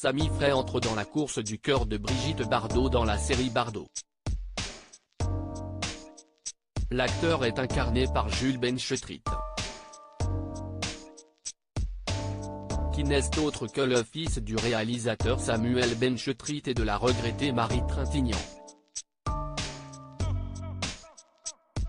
Samy Frey entre dans la course du cœur de Brigitte Bardot dans la série Bardot. L'acteur est incarné par Jules Benchetritt, qui n'est autre que le fils du réalisateur Samuel Benchetritt et de la regrettée Marie Trintignant.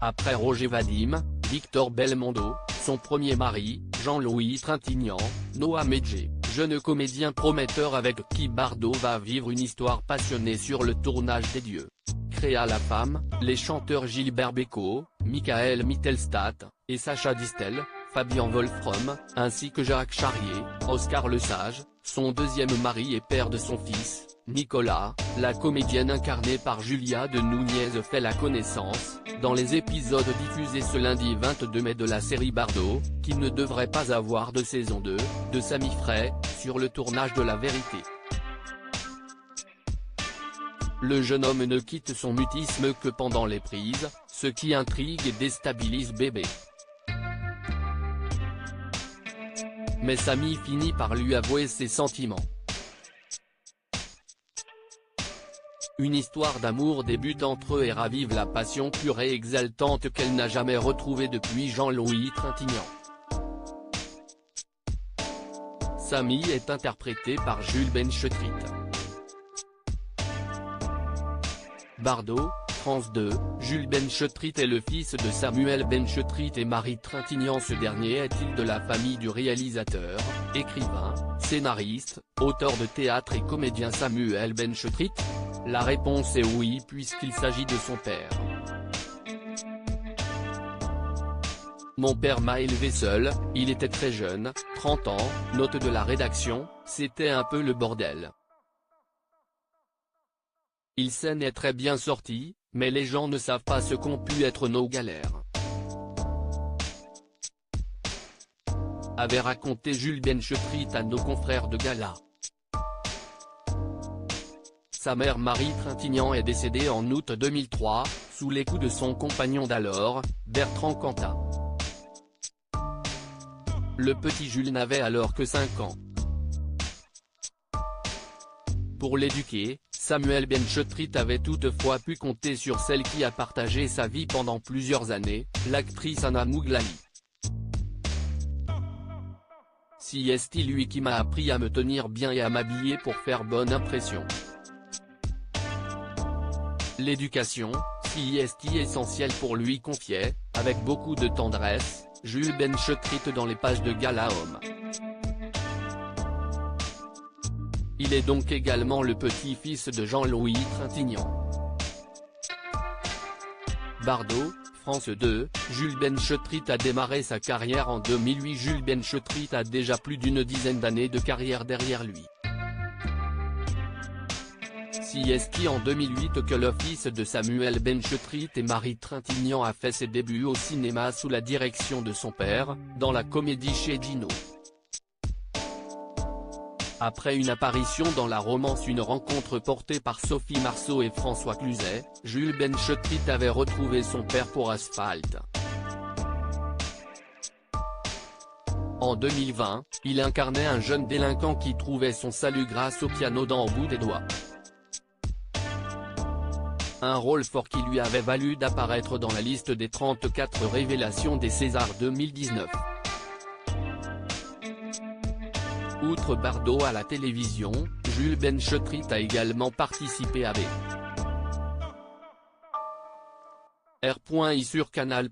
Après Roger Vadim, Victor Belmondo, son premier mari, Jean-Louis Trintignant, Noah Medjay, jeune comédien prometteur avec qui Bardot va vivre une histoire passionnée sur le tournage des Dieux. Créa la femme, les chanteurs Gilbert Bécaud, Michael Mittelstadt, et Sacha Distel, Fabien Wolfram, ainsi que Jacques Charrier, Oscar Lesage, son deuxième mari et père de son fils, Nicolas. La comédienne incarnée par Julia de Núñez fait la connaissance, dans les épisodes diffusés ce lundi 22 mai de la série Bardot, qui ne devrait pas avoir de saison 2, de Samy Frey, sur le tournage de La Vérité. Le jeune homme ne quitte son mutisme que pendant les prises, ce qui intrigue et déstabilise Bébé. Mais Samy finit par lui avouer ses sentiments. Une histoire d'amour débute entre eux et ravive la passion pure et exaltante qu'elle n'a jamais retrouvée depuis Jean-Louis Trintignant. Samy est interprété par Jules Benchetritt. Bardot, France 2, Jules Benchetritt est le fils de Samuel Benchetritt et Marie Trintignant. Ce dernier est-il de la famille du réalisateur, écrivain, scénariste, auteur de théâtre et comédien Samuel Benchetritt? La réponse est oui puisqu'il s'agit de son père. Mon père m'a élevé seul, il était très jeune, 30 ans, note de la rédaction, c'était un peu le bordel. Il s'en est très bien sorti, mais les gens ne savent pas ce qu'ont pu être nos galères. Avait raconté Jules Benchetritt à nos confrères de gala. Sa mère Marie Trintignant est décédée en août 2003, sous les coups de son compagnon d'alors, Bertrand Cantat. Le petit Jules n'avait alors que 5 ans. Pour l'éduquer, Samuel Benchetritt avait toutefois pu compter sur celle qui a partagé sa vie pendant plusieurs années, l'actrice Anna Mouglani. Si est lui qui m'a appris à me tenir bien et à m'habiller pour faire bonne impression. L'éducation, si est essentielle pour lui, confiait, avec beaucoup de tendresse, Jules Benchetritt dans les pages de Gala Homme. Il est donc également le petit-fils de Jean-Louis Trintignant. Bardot, France 2, Jules Benchetritt a démarré sa carrière en 2008. Jules Benchetritt a déjà plus d'une dizaine d'années de carrière derrière lui. Si est en 2008 que le fils de Samuel Benchetritt et Marie Trintignant a fait ses débuts au cinéma sous la direction de son père, dans la comédie Chez Gino. Après une apparition dans la romance Une rencontre portée par Sophie Marceau et François Cluzet, Jules Benchetritt avait retrouvé son père pour Asphalte. En 2020, il incarnait un jeune délinquant qui trouvait son salut grâce au piano dans Au bout des doigts. Un rôle fort qui lui avait valu d'apparaître dans la liste des 34 révélations des Césars 2019. Outre Bardot à la télévision, Jules Benchetritt a également participé à R.I sur Canal+.